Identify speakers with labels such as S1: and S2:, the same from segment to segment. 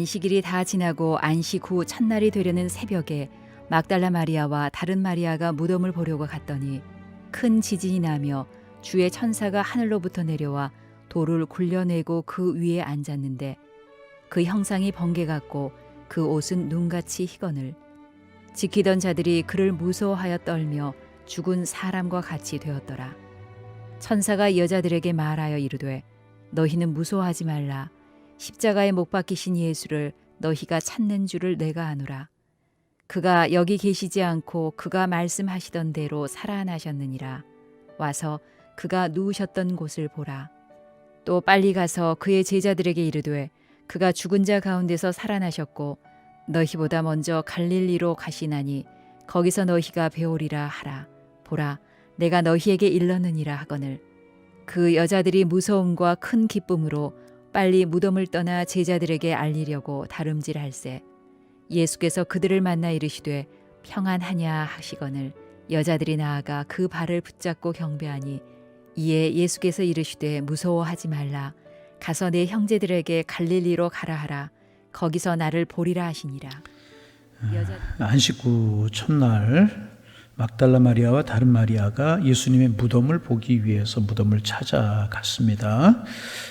S1: 안식일이 다 지나고 안식 후 첫날이 되려는 새벽에 막달라 마리아와 다른 마리아가 무덤을 보려고 갔더니 큰 지진이 나며 주의 천사가 하늘로부터 내려와 돌을 굴려내고 그 위에 앉았는데 그 형상이 번개 같고 그 옷은 눈같이 희거늘. 지키던 자들이 그를 무서워하여 떨며 죽은 사람과 같이 되었더라. 천사가 여자들에게 말하여 이르되 너희는 무서워하지 말라. 십자가에 못 박히신 예수를 너희가 찾는 줄을 내가 아노라. 그가 여기 계시지 않고 그가 말씀하시던 대로 살아나셨느니라. 와서 그가 누우셨던 곳을 보라. 또 빨리 가서 그의 제자들에게 이르되 그가 죽은 자 가운데서 살아나셨고 너희보다 먼저 갈릴리로 가시나니 거기서 너희가 배우리라 하라. 보라, 내가 너희에게 일렀느니라 하거늘. 그 여자들이 무서움과 큰 기쁨으로 빨리 무덤을 떠나 제자들에게 알리려고 다름질할세. 예수께서 그들을 만나 이르시되 평안하냐 하시거늘. 여자들이 나아가 그 발을 붙잡고 경배하니 이에 예수께서 이르시되 무서워하지 말라. 가서 내 형제들에게 갈릴리로 가라 하라. 거기서 나를 보리라 하시니라.
S2: 안식 후 첫날 막달라 마리아와 다른 마리아가 예수님의 무덤을 보기 위해서 무덤을 찾아갔습니다.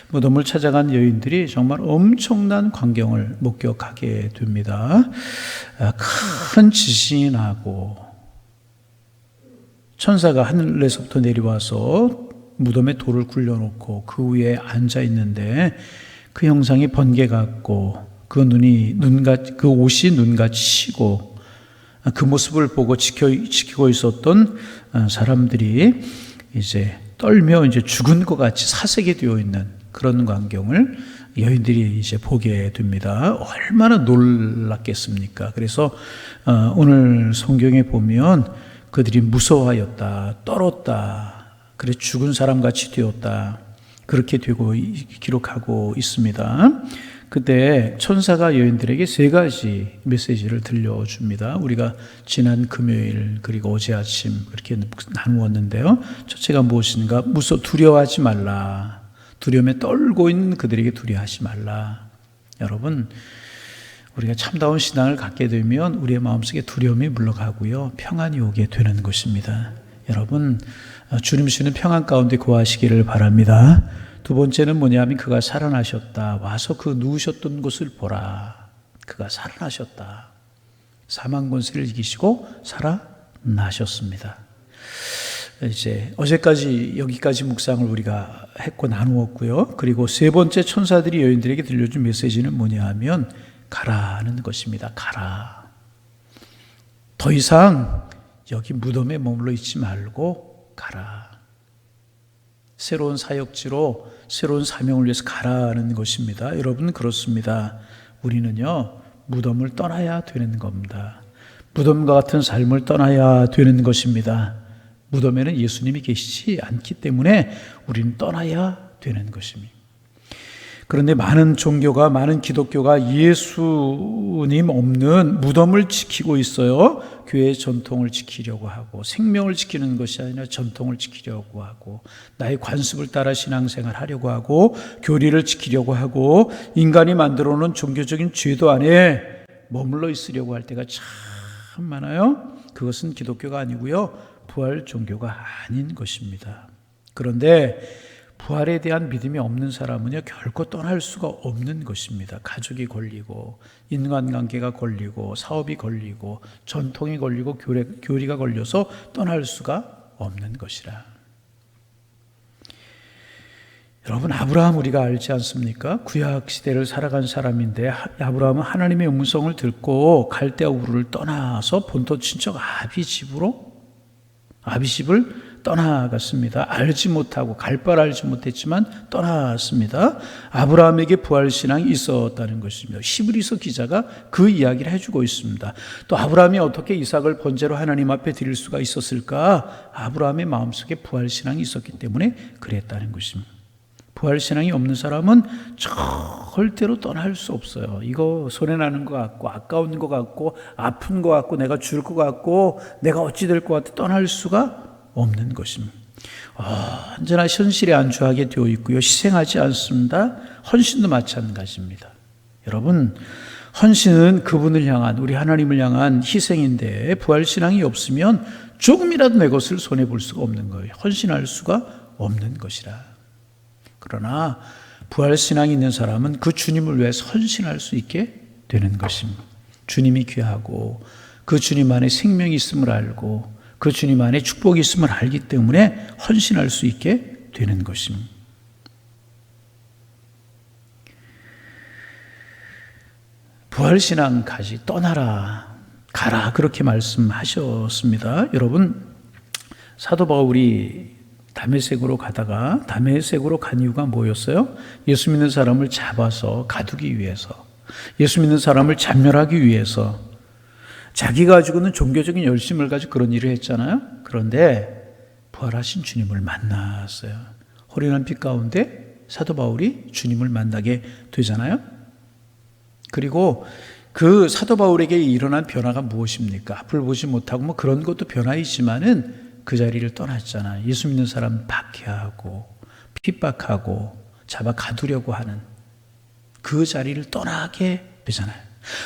S2: 무덤을 찾아간 여인들이 정말 엄청난 광경을 목격하게 됩니다. 큰 지진이 나고 천사가 하늘에서부터 내려와서 무덤에 돌을 굴려놓고 그 위에 앉아 있는데 그 형상이 번개 같고 그 옷이 눈같이 시고 그 모습을 보고 지키고 있었던 사람들이 이제 떨며 이제 죽은 것 같이 사색이 되어 있는 그런 광경을 여인들이 이제 보게 됩니다. 얼마나 놀랐겠습니까? 그래서 오늘 성경에 보면 그들이 무서워하였다, 떨었다, 그래 죽은 사람같이 되었다, 그렇게 되고 기록하고 있습니다. 그때 천사가 여인들에게 세 가지 메시지를 들려줍니다. 우리가 지난 금요일 그리고 어제 아침 그렇게 나누었는데요. 첫째가 무엇인가? 두려워하지 말라. 두려움에 떨고 있는 그들에게 두려워하지 말라. 여러분, 우리가 참다운 신앙을 갖게 되면 우리의 마음속에 두려움이 물러가고요, 평안이 오게 되는 것입니다. 여러분, 주님 주시는 평안 가운데 거하시기를 바랍니다. 두 번째는 뭐냐면 그가 살아나셨다. 와서 그 누우셨던 곳을 보라. 그가 살아나셨다. 사망 권세를 이기시고 살아나셨습니다. 이제 어제까지 여기까지 묵상을 우리가 했고 나누었고요. 그리고 세 번째 천사들이 여인들에게 들려준 메시지는 뭐냐 하면 가라는 것입니다. 가라. 더 이상 여기 무덤에 머물러 있지 말고 가라. 새로운 사역지로 새로운 사명을 위해서 가라는 것입니다. 여러분, 그렇습니다. 우리는요, 무덤을 떠나야 되는 겁니다. 무덤과 같은 삶을 떠나야 되는 것입니다. 무덤에는 예수님이 계시지 않기 때문에 우리는 떠나야 되는 것입니다. 그런데 많은 종교가, 많은 기독교가 예수님 없는 무덤을 지키고 있어요. 교회의 전통을 지키려고 하고, 생명을 지키는 것이 아니라 전통을 지키려고 하고, 나의 관습을 따라 신앙생활 하려고 하고, 교리를 지키려고 하고, 인간이 만들어 놓은 종교적인 제도 안에 머물러 있으려고 할 때가 참 많아요. 그것은 기독교가 아니고요, 부활 종교가 아닌 것입니다. 그런데 부활에 대한 믿음이 없는 사람은요, 결코 떠날 수가 없는 것입니다. 가족이 걸리고, 인간관계가 걸리고, 사업이 걸리고, 전통이 걸리고, 교리가 걸려서 떠날 수가 없는 것이라. 여러분, 아브라함 우리가 알지 않습니까? 구약 시대를 살아간 사람인데 아브라함은 하나님의 음성을 듣고 갈대아 우르를 떠나서 본토 친척 아비 집을 떠나갔습니다. 알지 못하고 갈 바를 알지 못했지만 떠났습니다. 아브라함에게 부활신앙이 있었다는 것입니다. 히브리서 기자가 그 이야기를 해주고 있습니다. 또 아브라함이 어떻게 이삭을 번제로 하나님 앞에 드릴 수가 있었을까? 아브라함의 마음속에 부활신앙이 있었기 때문에 그랬다는 것입니다. 부활신앙이 없는 사람은 절대로 떠날 수 없어요. 이거 손해나는 것 같고, 아까운 것 같고, 아픈 것 같고, 내가 죽을 것 같고, 내가 어찌 될 것 같아 떠날 수가 없는 것입니다. 언제나 현실에 안주하게 되어 있고요, 희생하지 않습니다. 헌신도 마찬가지입니다. 여러분, 헌신은 그분을 향한, 우리 하나님을 향한 희생인데 부활신앙이 없으면 조금이라도 내 것을 손해볼 수가 없는 거예요. 헌신할 수가 없는 것이라. 그러나 부활신앙이 있는 사람은 그 주님을 위해서 헌신할 수 있게 되는 것입니다. 주님이 귀하고 그 주님 안에 생명이 있음을 알고 그 주님 안에 축복이 있음을 알기 때문에 헌신할 수 있게 되는 것입니다. 부활신앙까지 떠나라, 가라, 그렇게 말씀하셨습니다. 여러분, 사도 바울이 다메섹으로 가다가 다메섹으로 간 이유가 뭐였어요? 예수 믿는 사람을 잡아서 가두기 위해서, 예수 믿는 사람을 잡멸하기 위해서, 자기가 가지고는 종교적인 열심을 가지고 그런 일을 했잖아요. 그런데 부활하신 주님을 만났어요. 호련한 빛 가운데 사도 바울이 주님을 만나게 되잖아요. 그리고 그 사도 바울에게 일어난 변화가 무엇입니까? 앞을 보지 못하고 뭐 그런 것도 변화이지만은 그 자리를 떠났잖아요. 예수 믿는 사람 박해하고 핍박하고 잡아 가두려고 하는 그 자리를 떠나게 되잖아요.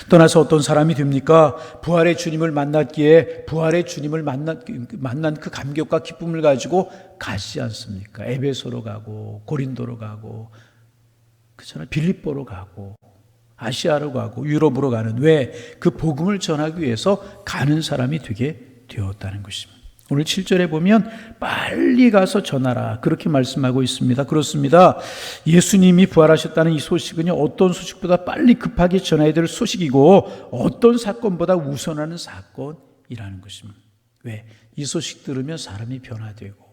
S2: 떠나서 어떤 사람이 됩니까? 부활의 주님을 만났기에 부활의 주님을 만난 그 감격과 기쁨을 가지고 가지 않습니까? 에베소로 가고 고린도로 가고 그렇잖아요. 빌립보로 가고 아시아로 가고 유럽으로 가는, 왜? 그 복음을 전하기 위해서 가는 사람이 되게 되었다는 것입니다. 오늘 7절에 보면 빨리 가서 전하라, 그렇게 말씀하고 있습니다. 그렇습니다. 예수님이 부활하셨다는 이 소식은요, 어떤 소식보다 빨리 급하게 전해야 될 소식이고 어떤 사건보다 우선하는 사건이라는 것입니다. 왜? 이 소식 들으면 사람이 변화되고,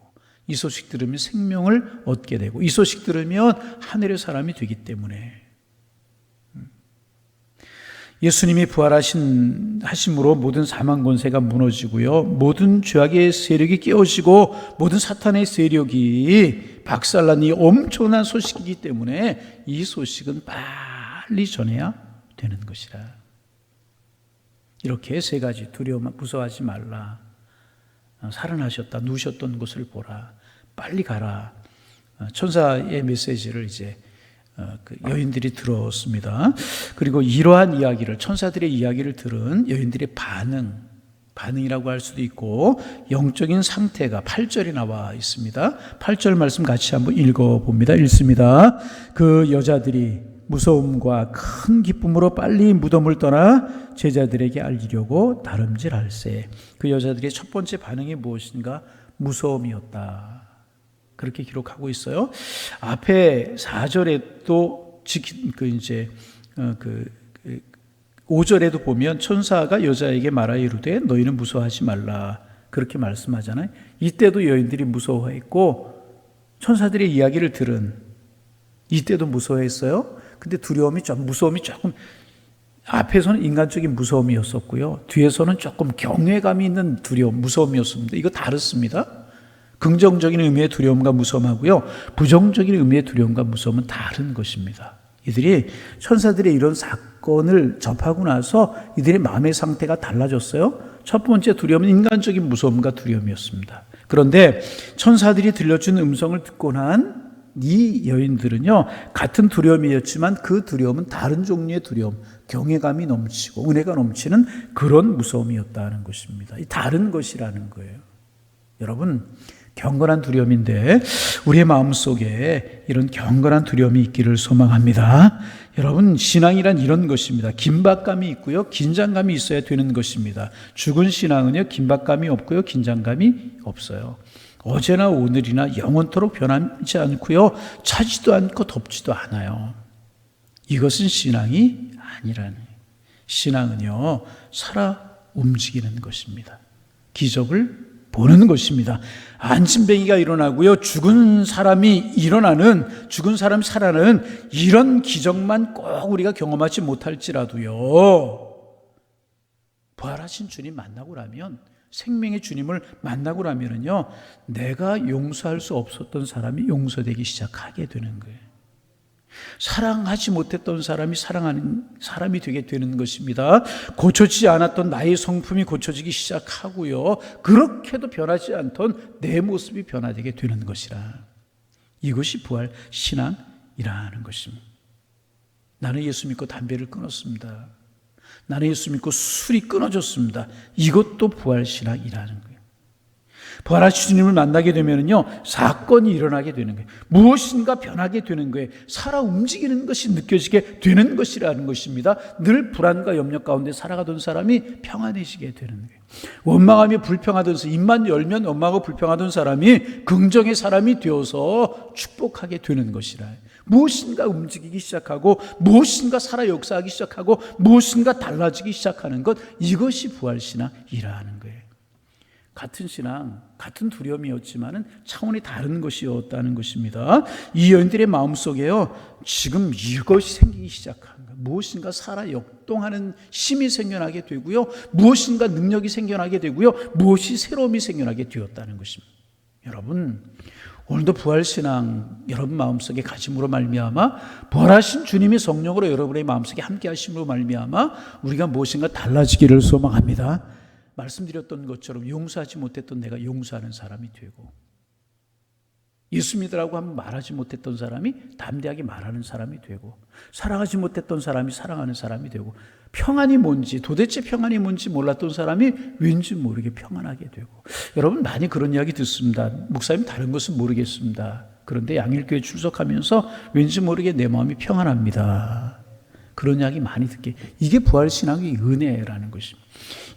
S2: 이 소식 들으면 생명을 얻게 되고, 이 소식 들으면 하늘의 사람이 되기 때문에. 예수님이 부활하심으로 모든 사망 권세가 무너지고요, 모든 죄악의 세력이 깨어지고 모든 사탄의 세력이 박살난 이 엄청난 소식이기 때문에 이 소식은 빨리 전해야 되는 것이라. 이렇게 세 가지, 두려움, 무서워하지 말라, 살아나셨다, 누우셨던 곳을 보라, 빨리 가라. 천사의 메시지를 이제 그 여인들이 들었습니다. 그리고 이러한 이야기를, 천사들의 이야기를 들은 여인들의 반응이라고 할 수도 있고, 영적인 상태가 8절에 나와 있습니다. 8절 말씀 같이 한번 읽어봅니다. 읽습니다. 그 여자들이 무서움과 큰 기쁨으로 빨리 무덤을 떠나 제자들에게 알리려고 다름질할세. 그 여자들의 첫 번째 반응이 무엇인가? 무서움이었다. 그렇게 기록하고 있어요. 앞에 4절에 또 5절에도 보면 천사가 여자에게 말하여 이르되 너희는 무서워하지 말라, 그렇게 말씀하잖아요. 이때도 여인들이 무서워했고 천사들의 이야기를 들은 이때도 무서워했어요. 근데 무서움이 조금, 앞에서는 인간적인 무서움이었었고요, 뒤에서는 조금 경외감이 있는 무서움이었습니다. 이거 다릅니다. 긍정적인 의미의 두려움과 무서움하고요, 부정적인 의미의 두려움과 무서움은 다른 것입니다. 이들이 천사들의 이런 사건을 접하고 나서 이들의 마음의 상태가 달라졌어요. 첫 번째 두려움은 인간적인 무서움과 두려움이었습니다. 그런데 천사들이 들려준 음성을 듣고 난 이 여인들은요, 같은 두려움이었지만 그 두려움은 다른 종류의 두려움, 경외감이 넘치고 은혜가 넘치는 그런 무서움이었다는 것입니다. 이 다른 것이라는 거예요. 여러분, 경건한 두려움인데 우리의 마음속에 이런 경건한 두려움이 있기를 소망합니다. 여러분, 신앙이란 이런 것입니다. 긴박감이 있고요, 긴장감이 있어야 되는 것입니다. 죽은 신앙은요, 긴박감이 없고요, 긴장감이 없어요. 어제나 오늘이나 영원토록 변하지 않고요, 차지도 않고 덥지도 않아요. 이것은 신앙이 아니라는, 신앙은요, 살아 움직이는 것입니다. 기적을 보는 것입니다. 안진뱅이가 일어나고요, 죽은 사람이 살아나는 이런 기적만 꼭 우리가 경험하지 못할지라도요, 부활하신 주님 만나고 나면, 생명의 주님을 만나고 나면은요, 내가 용서할 수 없었던 사람이 용서되기 시작하게 되는 거예요. 사랑하지 못했던 사람이 사랑하는 사람이 되게 되는 것입니다. 고쳐지지 않았던 나의 성품이 고쳐지기 시작하고요, 그렇게도 변하지 않던 내 모습이 변화되게 되는 것이라. 이것이 부활 신앙이라는 것입니다. 나는 예수 믿고 담배를 끊었습니다. 나는 예수 믿고 술이 끊어졌습니다. 이것도 부활신앙이라는 거예요. 부활하신 주님을 만나게 되면요, 사건이 일어나게 되는 거예요. 무엇인가 변하게 되는 거예요. 살아 움직이는 것이 느껴지게 되는 것이라는 것입니다. 늘 불안과 염려 가운데 살아가던 사람이 평안해지게 되는 거예요. 원망하며 불평하던, 입만 열면 원망하고 불평하던 사람이 긍정의 사람이 되어서 축복하게 되는 것이라. 무엇인가 움직이기 시작하고, 무엇인가 살아 역사하기 시작하고, 무엇인가 달라지기 시작하는 것, 이것이 부활신앙이라는 거예요. 같은 신앙, 같은 두려움이었지만은 차원이 다른 것이었다는 것입니다. 이 여인들의 마음속에요, 지금 이것이 생기기 시작한 거예요. 무엇인가 살아 역동하는 힘이 생겨나게 되고요, 무엇인가 능력이 생겨나게 되고요, 무엇이 새로움이 생겨나게 되었다는 것입니다. 여러분, 오늘도 부활신앙 여러분 마음속에 가짐으로 말미암아, 부활하신 주님이 성령으로 여러분의 마음속에 함께 하심으로 말미암아 우리가 무엇인가 달라지기를 소망합니다. 말씀드렸던 것처럼 용서하지 못했던 내가 용서하는 사람이 되고, 예수 믿으라고 하면 말하지 못했던 사람이 담대하게 말하는 사람이 되고, 사랑하지 못했던 사람이 사랑하는 사람이 되고, 평안이 뭔지, 도대체 평안이 뭔지 몰랐던 사람이 왠지 모르게 평안하게 되고. 여러분 많이 그런 이야기 듣습니다. 목사님 다른 것은 모르겠습니다. 그런데 양일교회 출석하면서 왠지 모르게 내 마음이 평안합니다. 그런 이야기 많이 듣게. 이게 부활신앙의 은혜라는 것입니다.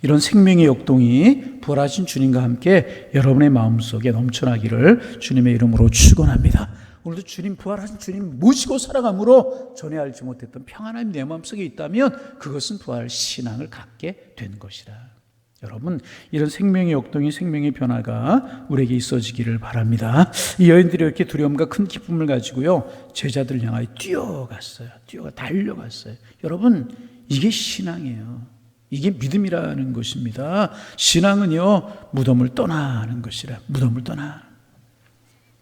S2: 이런 생명의 역동이 부활하신 주님과 함께 여러분의 마음속에 넘쳐나기를 주님의 이름으로 축원합니다. 오늘도 주님, 부활하신 주님 모시고 살아감으로 전에 알지 못했던 평안함이 내 마음속에 있다면 그것은 부활신앙을 갖게 된 것이라. 여러분, 이런 생명의 역동이, 생명의 변화가 우리에게 있어지기를 바랍니다. 이 여인들이 이렇게 두려움과 큰 기쁨을 가지고요, 제자들을 향하여 달려갔어요. 여러분, 이게 신앙이에요. 이게 믿음이라는 것입니다. 신앙은요, 무덤을 떠나는 것이라.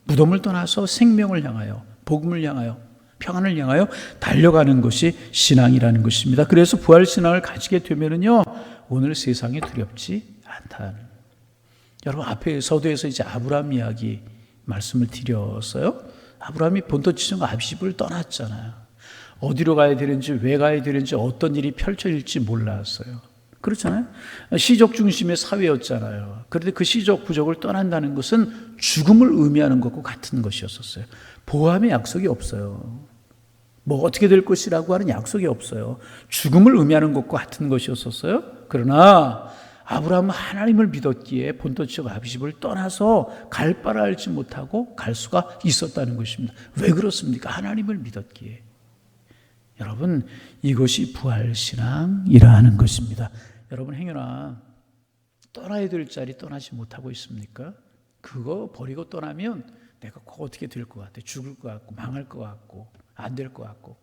S2: 무덤을 떠나서 생명을 향하여, 복음을 향하여, 평안을 향하여 달려가는 것이 신앙이라는 것입니다. 그래서 부활신앙을 가지게 되면은요, 오늘 세상이 두렵지 않다는. 여러분, 앞에 서두에서 이제 아브라함 이야기 말씀을 드렸어요. 아브라함이 본토 지정과 아비집을 떠났잖아요. 어디로 가야 되는지, 왜 가야 되는지, 어떤 일이 펼쳐질지 몰랐어요. 그렇잖아요. 시족 중심의 사회였잖아요. 그런데 그 시족 부족을 떠난다는 것은 죽음을 의미하는 것과 같은 것이었었어요. 보암의 약속이 없어요. 뭐 어떻게 될 것이라고 하는 약속이 없어요. 죽음을 의미하는 것과 같은 것이었었어요. 그러나 아브라함은 하나님을 믿었기에 본토 지역 아비집을 떠나서 갈 바를 알지 못하고 갈 수가 있었다는 것입니다. 왜 그렇습니까? 하나님을 믿었기에. 여러분, 이것이 부활신앙이라 하는 것입니다. 여러분, 행여나 떠나야 될 자리 떠나지 못하고 있습니까? 그거 버리고 떠나면 내가 꼭 어떻게 될 것 같아. 죽을 것 같고, 망할 것 같고, 안 될 것 같고.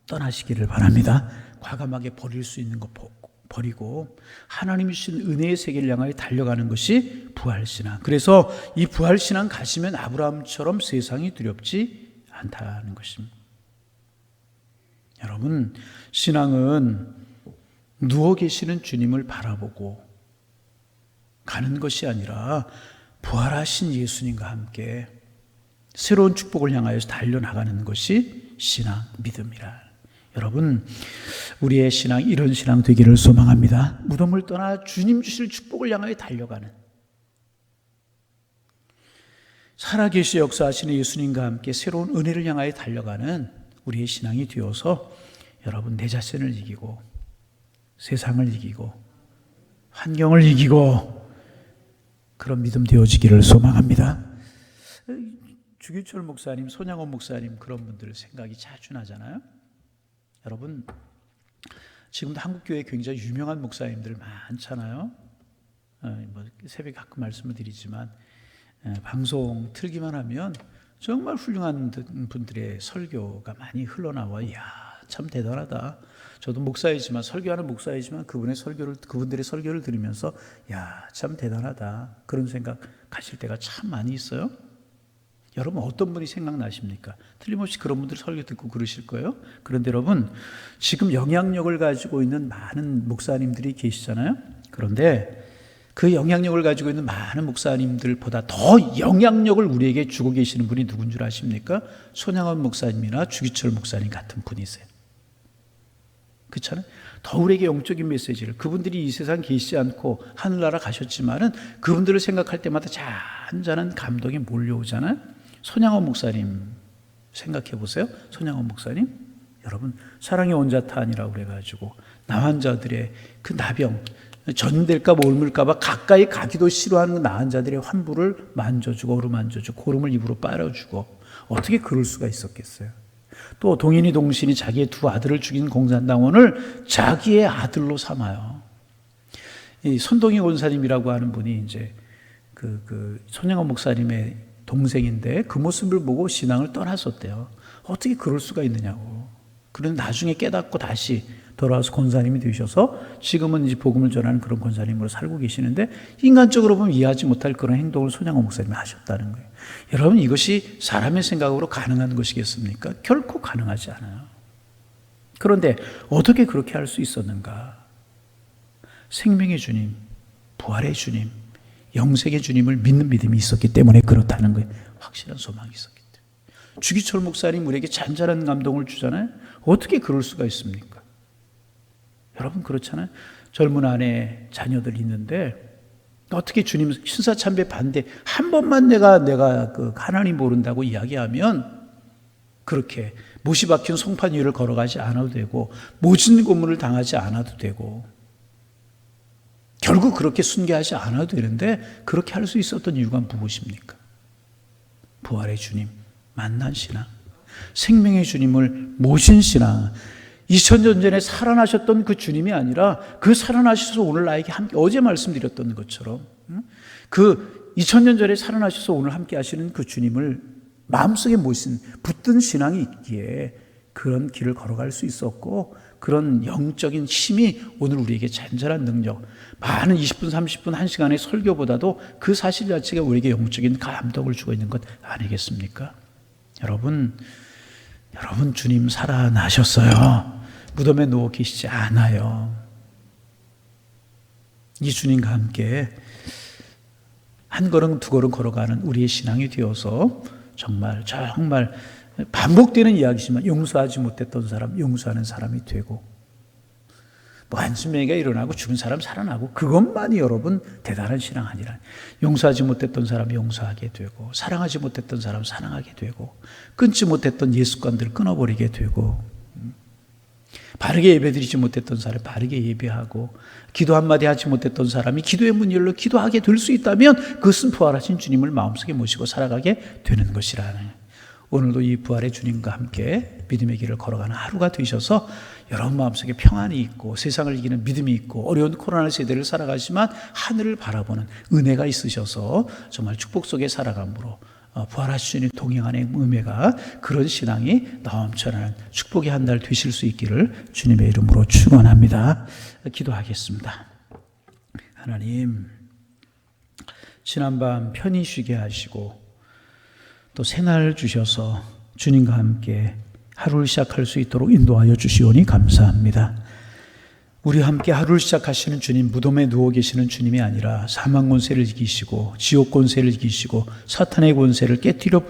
S2: 떠나시기를 바랍니다. 과감하게 버릴 수 있는 거 버리고 하나님이 주신 은혜의 세계를 향하여 달려가는 것이 부활신앙. 그래서 이 부활신앙 가시면 아브라함처럼 세상이 두렵지 않다는 것입니다. 여러분, 신앙은 누워 계시는 주님을 바라보고 가는 것이 아니라 부활하신 예수님과 함께 새로운 축복을 향하여 달려나가는 것이 신앙, 믿음이라. 여러분, 우리의 신앙, 이런 신앙 되기를 소망합니다. 무덤을 떠나 주님 주실 축복을 향하여 달려가는, 살아계시 역사하시는 예수님과 함께 새로운 은혜를 향하여 달려가는 우리의 신앙이 되어서 여러분, 내 자신을 이기고 세상을 이기고 환경을 이기고 그런 믿음 되어지기를 소망합니다. 주기철 목사님, 손양원 목사님, 그런 분들 생각이 자주 나잖아요. 여러분, 지금도 한국교회에 굉장히 유명한 목사님들 많잖아요. 새벽에 가끔 말씀을 드리지만 방송 틀기만 하면 정말 훌륭한 분들의 설교가 많이 흘러나와. 이야, 참 대단하다. 저도 목사이지만, 설교하는 목사이지만 그분들의 설교를 들으면서 야, 참 대단하다, 그런 생각 가실 때가 참 많이 있어요. 여러분, 어떤 분이 생각나십니까? 틀림없이 그런 분들 설교 듣고 그러실 거예요. 그런데 여러분, 지금 영향력을 가지고 있는 많은 목사님들이 계시잖아요. 그런데 그 영향력을 가지고 있는 많은 목사님들보다 더 영향력을 우리에게 주고 계시는 분이 누군 줄 아십니까? 손양원 목사님이나 주기철 목사님 같은 분이세요. 그렇잖아요. 더 우리에게 영적인 메시지를, 그분들이 이 세상 계시지 않고 하늘나라 가셨지만은 그분들을 생각할 때마다 잔잔한 감동이 몰려오잖아요. 손양원 목사님 생각해 보세요. 손양원 목사님, 여러분 사랑의 원자탄이라고 그래가지고 나환자들의 그 나병 전될까 옮을까봐 가까이 가기도 싫어하는 그 나환자들의 환부를 만져주고 어루만져주고 고름을 입으로 빨아주고, 어떻게 그럴 수가 있었겠어요. 또 동인이 동신이 자기의 두 아들을 죽인 공산당원을 자기의 아들로 삼아요. 이 손동희 권사님이라고 하는 분이 이제 그 손양원 목사님의 동생인데 그 모습을 보고 신앙을 떠났었대요. 어떻게 그럴 수가 있느냐고. 그런데 나중에 깨닫고 다시 돌아와서 권사님이 되셔서 지금은 이제 복음을 전하는 그런 권사님으로 살고 계시는데, 인간적으로 보면 이해하지 못할 그런 행동을 손양원 목사님이 하셨다는 거예요. 여러분, 이것이 사람의 생각으로 가능한 것이겠습니까? 결코 가능하지 않아요. 그런데 어떻게 그렇게 할 수 있었는가? 생명의 주님, 부활의 주님, 영생의 주님을 믿는 믿음이 있었기 때문에 그렇다는 거예요. 확실한 소망이 있었기 때문에. 주기철 목사님 우리에게 잔잔한 감동을 주잖아요. 어떻게 그럴 수가 있습니까? 여러분, 그렇잖아요. 젊은 아내 자녀들 있는데 어떻게 주님 신사참배 반대 한 번만 내가 그 하나님 모른다고 이야기하면 그렇게 못이 박힌 송판 위를 걸어가지 않아도 되고 모진 고문을 당하지 않아도 되고 결국 그렇게 순교하지 않아도 되는데, 그렇게 할 수 있었던 이유가 무엇입니까? 부활의 주님 만난 신앙, 생명의 주님을 모신 신앙. 2000년 전에 살아나셨던 그 주님이 아니라 그 살아나셔서 오늘 나에게 함께, 어제 말씀드렸던 것처럼 그 2000년 전에 살아나셔서 오늘 함께 하시는 그 주님을 마음속에 모신 붙든 신앙이 있기에 그런 길을 걸어갈 수 있었고, 그런 영적인 힘이 오늘 우리에게 잔잔한 능력, 많은 20분, 30분, 1시간의 설교보다도 그 사실 자체가 우리에게 영적인 감동을 주고 있는 것 아니겠습니까? 여러분 주님 살아나셨어요. 무덤에 누워 계시지 않아요. 이 주님과 함께 한 걸음 두 걸음 걸어가는 우리의 신앙이 되어서 정말 반복되는 이야기지만 용서하지 못했던 사람 용서하는 사람이 되고, 한순간에 일어나고 죽은 사람 살아나고, 그것만이 여러분 대단한 신앙 아니라, 용서하지 못했던 사람 용서하게 되고, 사랑하지 못했던 사람 사랑하게 되고, 끊지 못했던 예 습관들을 끊어버리게 되고, 바르게 예배드리지 못했던 사람이 바르게 예배하고, 기도 한마디 하지 못했던 사람이 기도의 문 열러 기도하게 될 수 있다면 그것은 부활하신 주님을 마음속에 모시고 살아가게 되는 것이라는, 오늘도 이 부활의 주님과 함께 믿음의 길을 걸어가는 하루가 되셔서 여러분 마음속에 평안이 있고 세상을 이기는 믿음이 있고 어려운 코로나 시대를 살아가지만 하늘을 바라보는 은혜가 있으셔서 정말 축복 속에 살아감으로 부활하신 주님 동행하는 은혜가, 그런 신앙이 넘쳐나는 축복의 한 달 되실 수 있기를 주님의 이름으로 축원합니다. 기도하겠습니다. 하나님, 지난밤 편히 쉬게 하시고 또 새날 주셔서 주님과 함께 하루를 시작할 수 있도록 인도하여 주시오니 감사합니다. 우리와 함께 하루를 시작하시는 주님, 무덤에 누워 계시는 주님이 아니라 사망 권세를 이기시고 지옥 권세를 이기시고 사탄의 권세를 깨뜨려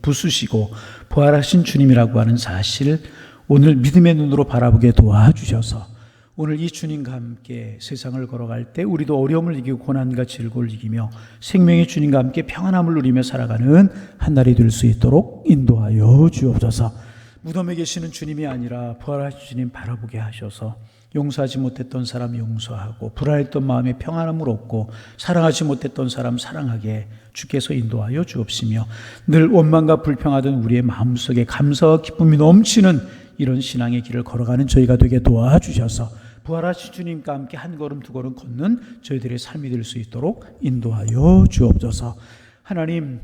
S2: 부수시고 부활하신 주님이라고 하는 사실, 오늘 믿음의 눈으로 바라보게 도와주셔서 오늘 이 주님과 함께 세상을 걸어갈 때 우리도 어려움을 이기고 고난과 질고를 이기며 생명의 주님과 함께 평안함을 누리며 살아가는 한 날이 될 수 있도록 인도하여 주옵소서. 무덤에 계시는 주님이 아니라 부활하신 주님 바라보게 하셔서 용서하지 못했던 사람 용서하고, 불안했던 마음에 평안함을 얻고, 사랑하지 못했던 사람 사랑하게 주께서 인도하여 주옵시며, 늘 원망과 불평하던 우리의 마음속에 감사와 기쁨이 넘치는 이런 신앙의 길을 걸어가는 저희가 되게 도와주셔서 부활하신 주님과 함께 한 걸음 두 걸음 걷는 저희들의 삶이 될 수 있도록 인도하여 주옵소서. 하나님,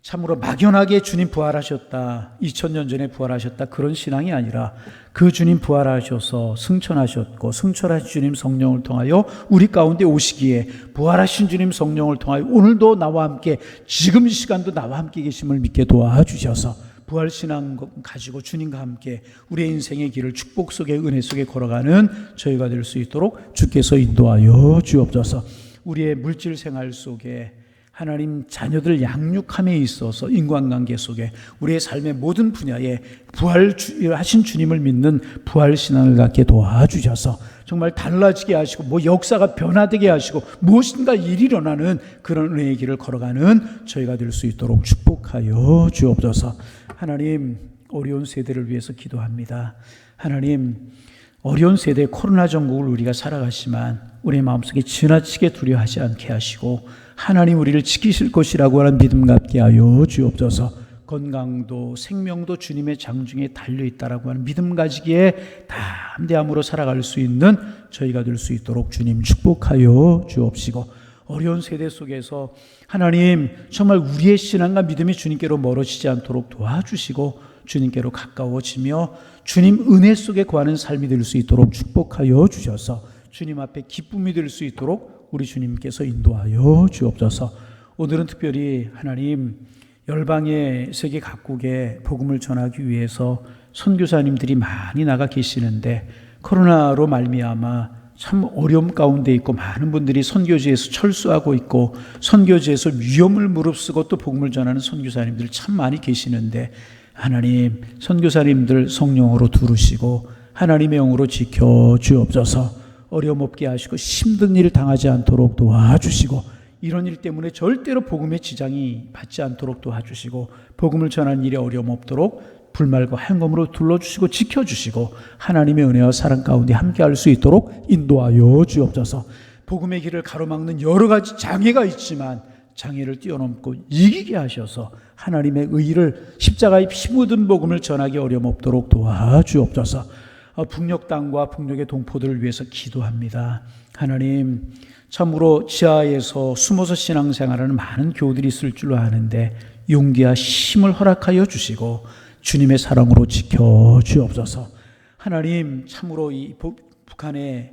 S2: 참으로 막연하게 주님 부활하셨다, 2000년 전에 부활하셨다, 그런 신앙이 아니라 그 주님 부활하셔서 승천하셨고, 승천하신 주님 성령을 통하여 우리 가운데 오시기에 부활하신 주님 성령을 통하여 오늘도 나와 함께, 지금 이 시간도 나와 함께 계심을 믿게 도와주셔서 부활신앙 가지고 주님과 함께 우리의 인생의 길을 축복 속에 은혜 속에 걸어가는 저희가 될 수 있도록 주께서 인도하여 주옵소서. 우리의 물질 생활 속에 하나님 자녀들 양육함에 있어서 인간관계 속에 우리의 삶의 모든 분야에 부활하신 주님을 믿는 부활신앙을 갖게 도와주셔서 정말 달라지게 하시고 역사가 변화되게 하시고 무엇인가 일이 일어나는 그런 은혜의 길을 걸어가는 저희가 될 수 있도록 축복하여 주옵소서. 하나님, 어려운 세대를 위해서 기도합니다. 하나님, 어려운 세대 코로나 전국을 우리가 살아가지만 우리의 마음속에 지나치게 두려워하지 않게 하시고 하나님 우리를 지키실 것이라고 하는 믿음 갖게 하여 주옵소서. 건강도 생명도 주님의 장중에 달려있다라고 하는 믿음 가지기에 담대함으로 살아갈 수 있는 저희가 될 수 있도록 주님 축복하여 주옵시고, 어려운 세대 속에서 하나님 정말 우리의 신앙과 믿음이 주님께로 멀어지지 않도록 도와주시고 주님께로 가까워지며 주님 은혜 속에 거하는 삶이 될 수 있도록 축복하여 주셔서 주님 앞에 기쁨이 될 수 있도록 우리 주님께서 인도하여 주옵소서. 오늘은 특별히 하나님 열방의 세계 각국에 복음을 전하기 위해서 선교사님들이 많이 나가 계시는데 코로나로 말미암아 참 어려움 가운데 있고 많은 분들이 선교지에서 철수하고 있고 선교지에서 위험을 무릅쓰고 또 복음을 전하는 선교사님들 참 많이 계시는데 하나님 선교사님들 성령으로 두르시고 하나님의 영으로 지켜 주옵소서. 어려움 없게 하시고 힘든 일 당하지 않도록 도와주시고 이런 일 때문에 절대로 복음의 지장이 받지 않도록 도와주시고 복음을 전하는 일에 어려움 없도록 불말과 화염검으로 둘러주시고 지켜주시고 하나님의 은혜와 사랑 가운데 함께할 수 있도록 인도하여 주옵소서. 복음의 길을 가로막는 여러 가지 장애가 있지만 장애를 뛰어넘고 이기게 하셔서 하나님의 의를 십자가의 피 묻은 복음을 전하기 어려움 없도록 도와주옵소서. 북녘 땅과 북녘의 동포들을 위해서 기도합니다. 하나님 참으로 지하에서 숨어서 신앙생활하는 많은 교우들이 있을 줄로 아는데 용기와 힘을 허락하여 주시고 주님의 사랑으로 지켜 주옵소서. 하나님 참으로 이 북한에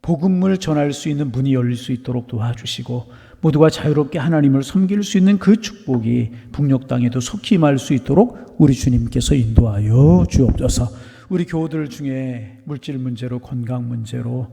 S2: 복음을 전할 수 있는 문이 열릴 수 있도록 도와주시고 모두가 자유롭게 하나님을 섬길 수 있는 그 축복이 북녘 땅에도 속히 임할 수 있도록 우리 주님께서 인도하여 주옵소서. 우리 교우들 중에 물질 문제로 건강 문제로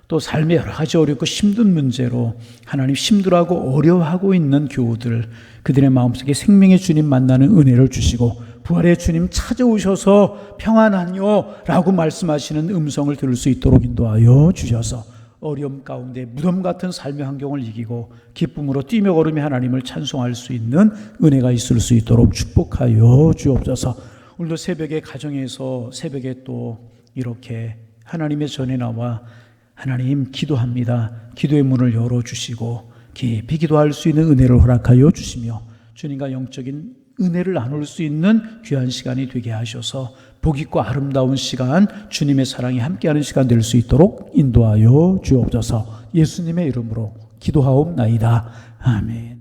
S2: 또 삶의 여러 가지 어렵고 힘든 문제로 하나님 힘들어하고 어려워하고 있는 교우들, 그들의 마음속에 생명의 주님 만나는 은혜를 주시고 부활의 주님 찾아오셔서 평안하뇨 라고 말씀하시는 음성을 들을 수 있도록 인도하여 주셔서 어려움 가운데 무덤 같은 삶의 환경을 이기고 기쁨으로 뛰며 걸으며 하나님을 찬송할 수 있는 은혜가 있을 수 있도록 축복하여 주옵소서. 오늘도 새벽에 가정에서 새벽에 또 이렇게 하나님의 전에 나와 하나님 기도합니다. 기도의 문을 열어주시고 깊이 기도할 수 있는 은혜를 허락하여 주시며 주님과 영적인 은혜를 나눌 수 있는 귀한 시간이 되게 하셔서 복 있고 아름다운 시간, 주님의 사랑이 함께하는 시간 될 수 있도록 인도하여 주옵소서. 예수님의 이름으로 기도하옵나이다. 아멘.